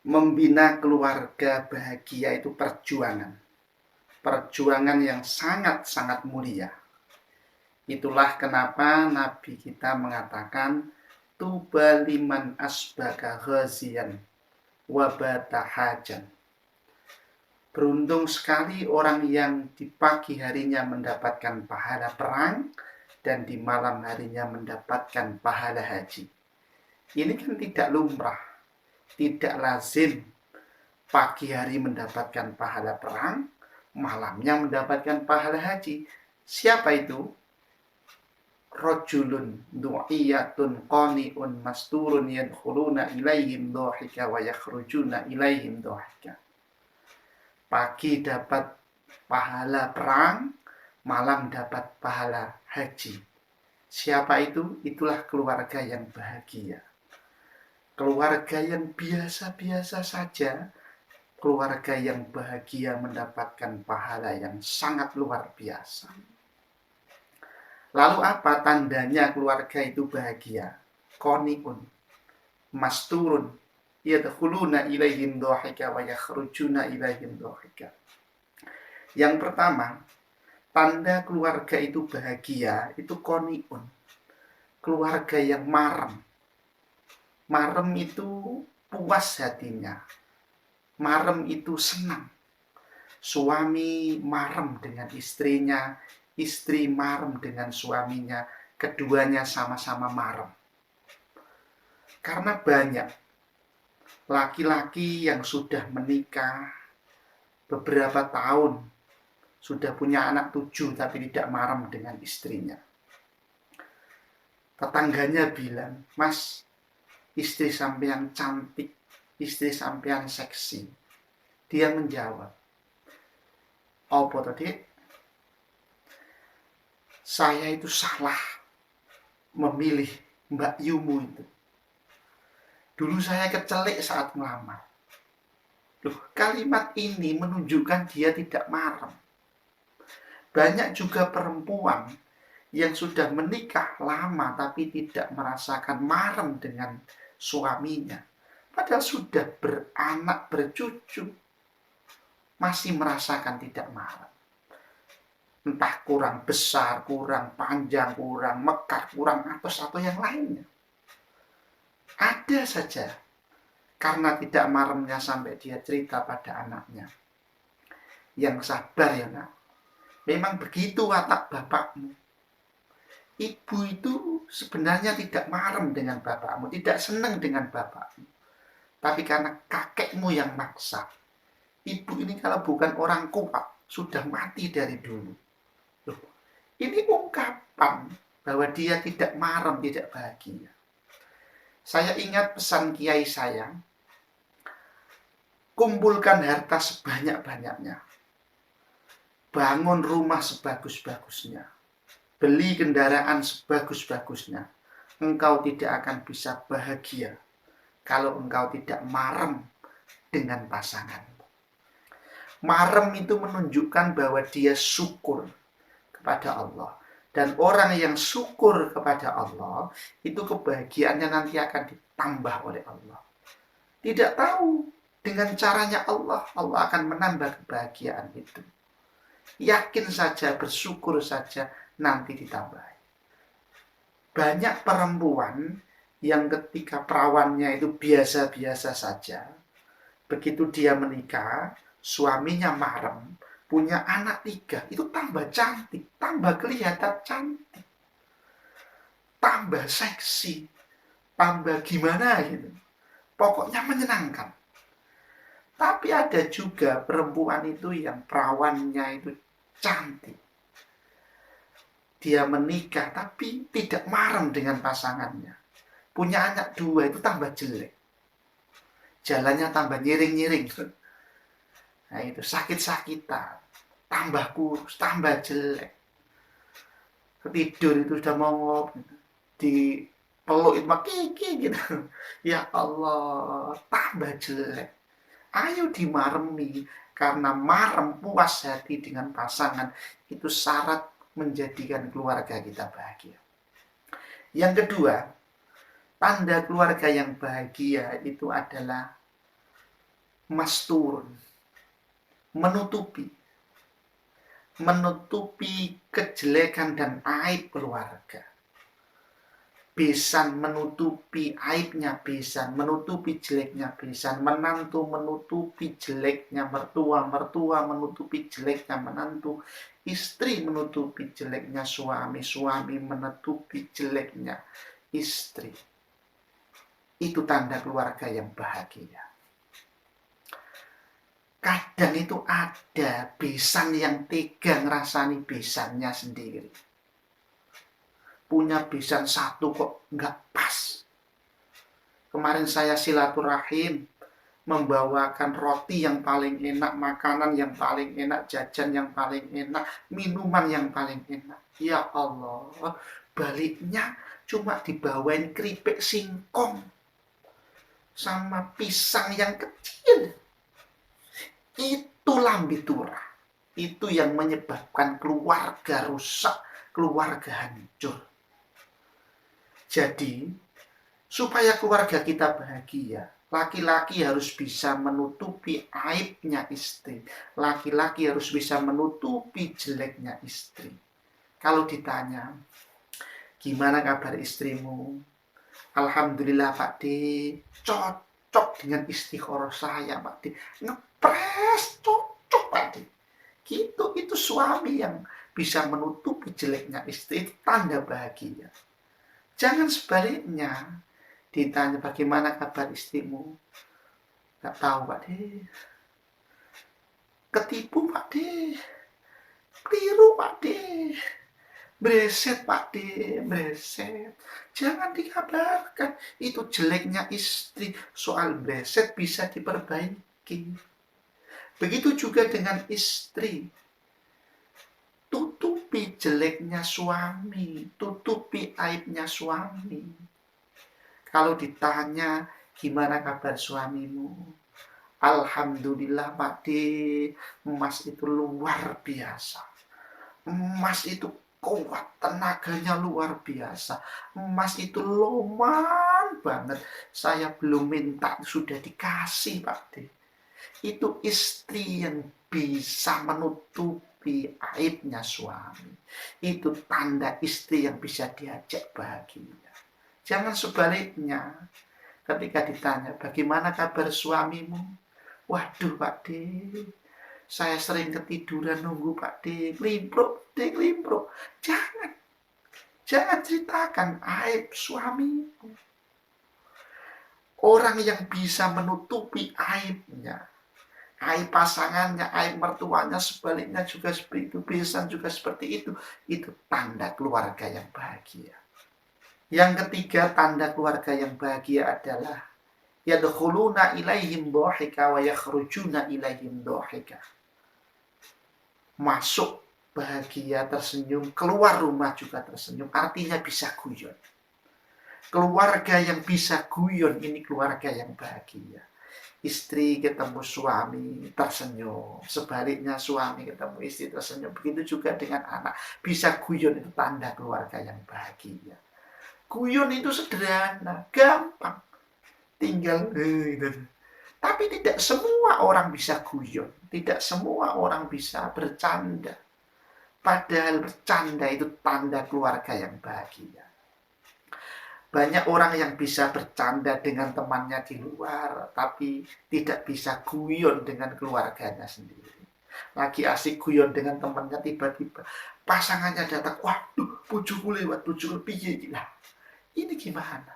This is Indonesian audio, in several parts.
Membina keluarga bahagia itu perjuangan. Perjuangan yang sangat-sangat mulia. Itulah kenapa Nabi kita mengatakan tuba liman asbaka ghazian wabata hajan. Beruntung sekali orang yang di pagi harinya mendapatkan pahala perang dan di malam harinya mendapatkan pahala haji. Ini kan tidak lumrah, tidak lazim pagi hari mendapatkan pahala perang, malamnya mendapatkan pahala haji. Siapa itu? Rajulun du'iyatun qani'un masturun yadkhuluna ilaihim dhahika wa yakhrujuna ilaihim dhahika. Pagi dapat pahala perang, malam dapat pahala haji. Siapa itu? Itulah keluarga yang bahagia. Keluarga yang biasa-biasa saja, keluarga yang bahagia mendapatkan pahala yang sangat luar biasa. Lalu apa tandanya keluarga itu bahagia? Qani'un, masturun, yadkhuluna ilaihim dhahika wa yakhrujuna ilaihim dhahika. Yang pertama, tanda keluarga itu bahagia itu qani'un. Keluarga yang marem. Marem itu puas hatinya. Marem itu senang. Suami marem dengan istrinya, istri marem dengan suaminya, keduanya sama-sama marem. Karena banyak laki-laki yang sudah menikah beberapa tahun, sudah punya anak 7 tapi tidak marem dengan istrinya. Tetangganya bilang, "Mas, istri sampean cantik, istri sampean seksi." Dia menjawab, "Apa tadi? Saya itu salah memilih Mbak Yumu itu. Dulu saya kecelik saat melamar." Loh, kalimat ini menunjukkan dia tidak marem. Banyak juga perempuan yang sudah menikah lama tapi tidak merasakan marem dengan suaminya. Padahal sudah beranak, bercucu, masih merasakan tidak marem. Entah kurang besar, kurang panjang, kurang mekar, kurang atas atau yang lainnya. Ada saja. Karena tidak maremnya sampai dia cerita pada anaknya, "Yang sabar ya nak, memang begitu watak bapakmu. Ibu itu sebenarnya tidak marem dengan bapakmu, tidak senang dengan bapakmu. Tapi karena kakekmu yang maksa. Ibu ini kalau bukan orang kuat, sudah mati dari dulu." Loh, ini ungkapan bahwa dia tidak marem, tidak bahagia. Saya ingat pesan kiai saya, kumpulkan harta sebanyak-banyaknya. Bangun rumah sebagus-bagusnya. Beli kendaraan sebagus-bagusnya. Engkau tidak akan bisa bahagia kalau engkau tidak marem dengan pasanganmu. Marem itu menunjukkan bahwa dia syukur kepada Allah. Dan orang yang syukur kepada Allah, itu kebahagiaannya nanti akan ditambah oleh Allah. Tidak tahu dengan caranya Allah akan menambah kebahagiaan itu. Yakin saja, bersyukur saja, nanti ditambah. Banyak perempuan yang ketika perawannya itu biasa-biasa saja, begitu dia menikah, suaminya marem, punya anak 3, itu tambah cantik, tambah kelihatan cantik, tambah seksi, tambah gimana gitu. Pokoknya menyenangkan. Tapi ada juga perempuan itu yang perawannya itu cantik. Dia menikah tapi tidak marem dengan pasangannya. Punya anak 2 itu tambah jelek. Jalannya tambah nyiring-nyiring. Nah itu sakit-sakitan. Tambah kurus, tambah jelek. Tidur itu sudah mongop. Di peluk itu kiki gitu. Ya Allah, tambah jelek. Ayo dimaremi. Karena marem, puas hati dengan pasangan, itu syarat menjadikan keluarga kita bahagia. Yang kedua, Tanda keluarga yang bahagia itu adalah masturun, menutupi kejelekan dan aib keluarga. Besan menutupi aibnya besan, menutupi jeleknya besan, menantu menutupi jeleknya mertua, mertua menutupi jeleknya menantu, istri menutupi jeleknya suami, suami menutupi jeleknya istri. Itu tanda keluarga yang bahagia. Kadang itu ada besan yang tega ngerasani besannya sendiri. Punya besan satu kok nggak pas. Kemarin saya silaturahim, membawakan roti yang paling enak, makanan yang paling enak, jajan yang paling enak, minuman yang paling enak. Ya Allah, baliknya cuma dibawain keripik singkong sama pisang yang kecil. Itu lambitura. Itu yang menyebabkan keluarga rusak, keluarga hancur. Jadi, supaya keluarga kita bahagia, laki-laki harus bisa menutupi aibnya istri. Laki-laki harus bisa menutupi jeleknya istri. Kalau ditanya, gimana kabar istrimu? Alhamdulillah Pak D, cocok dengan istikharah saya Pak D. Ngepres, cocok Pak D. Gitu, itu suami yang bisa menutupi jeleknya istri, itu tanda bahagia. Jangan sebaliknya, ditanya bagaimana kabar istrimu, gak tahu Pak D, ketipu Pak D, keliru Pak D, breset Pak D, breset. Jangan dikabarkan, itu jeleknya istri. Soal breset bisa diperbaiki. Begitu juga dengan istri. Tutupi jeleknya suami, tutupi aibnya suami. Kalau ditanya, gimana kabar suamimu? Alhamdulillah Pak D, Mas itu luar biasa. Mas itu kuat, tenaganya luar biasa. Mas itu loman banget. Saya belum minta, sudah dikasih Pak D. Itu istri yang bisa menutupi aibnya suami. Itu tanda istri yang bisa diajak bahagia. Jangan sebaliknya. Ketika ditanya, bagaimana kabar suamimu? Waduh Pak D, saya sering ketiduran nunggu Pak D, klimpruk, klimpruk. Jangan ceritakan aib suamimu. Orang yang bisa menutupi aibnya, aib pasangannya, aib mertuanya, sebaliknya juga seperti itu, besan juga seperti itu tanda keluarga yang bahagia. Yang ketiga, tanda keluarga yang bahagia adalah yadkhuluna ilaihim dhahika wa yakhrujuna ilaihim dhahika. Masuk bahagia tersenyum, keluar rumah juga tersenyum, artinya bisa guyon. Keluarga yang bisa guyon ini keluarga yang bahagia. Istri ketemu suami tersenyum, sebaliknya suami ketemu istri tersenyum. Begitu juga dengan anak, bisa guyon, itu tanda keluarga yang bahagia. Guyon itu sederhana, gampang, tinggal tapi tidak semua orang bisa guyon, tidak semua orang bisa bercanda. Padahal bercanda itu tanda keluarga yang bahagia. Banyak orang yang bisa bercanda dengan temannya di luar, tapi tidak bisa guyon dengan keluarganya sendiri. Lagi asik guyon dengan temannya, tiba-tiba pasangannya datang, waduh, bojoku lewat, bojoku piye gila. Ini gimana?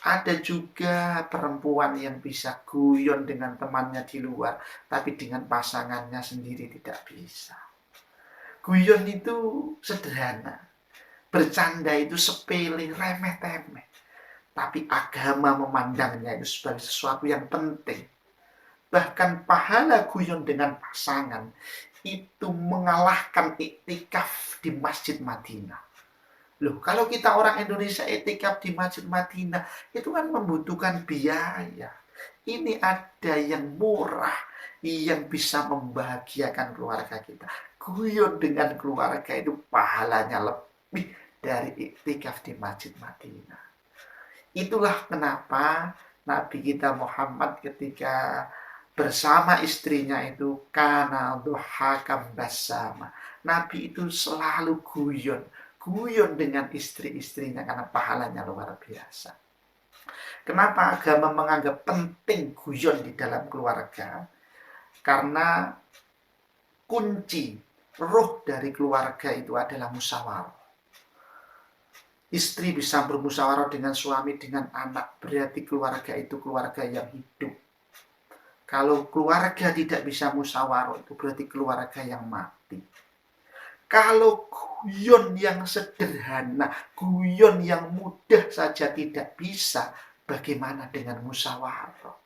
Ada juga perempuan yang bisa guyon dengan temannya di luar, tapi dengan pasangannya sendiri tidak bisa. Guyon itu sederhana. Bercanda itu sepele, remeh-temeh. Tapi agama memandangnya itu sebagai sesuatu yang penting. Bahkan pahala guyon dengan pasangan itu mengalahkan iktikaf di Masjid Madinah. Loh, kalau kita orang Indonesia iktikaf di Masjid Madinah, itu kan membutuhkan biaya. Ini ada yang murah, yang bisa membahagiakan keluarga kita. Guyon dengan keluarga itu pahalanya lebih dari iktikaf di Masjid Madinah. Itulah kenapa Nabi kita Muhammad ketika bersama istrinya itu kana duhakam bersama. Nabi itu selalu guyon dengan istri-istrinya karena pahalanya luar biasa. Kenapa agama menganggap penting guyon di dalam keluarga? Karena kunci roh dari keluarga itu adalah musyawarah. Istri bisa bermusyawarah dengan suami, dengan anak, berarti keluarga itu keluarga yang hidup. Kalau keluarga tidak bisa musyawarah, itu berarti keluarga yang mati. Kalau guyon yang sederhana, guyon yang mudah saja tidak bisa, bagaimana dengan musyawarah?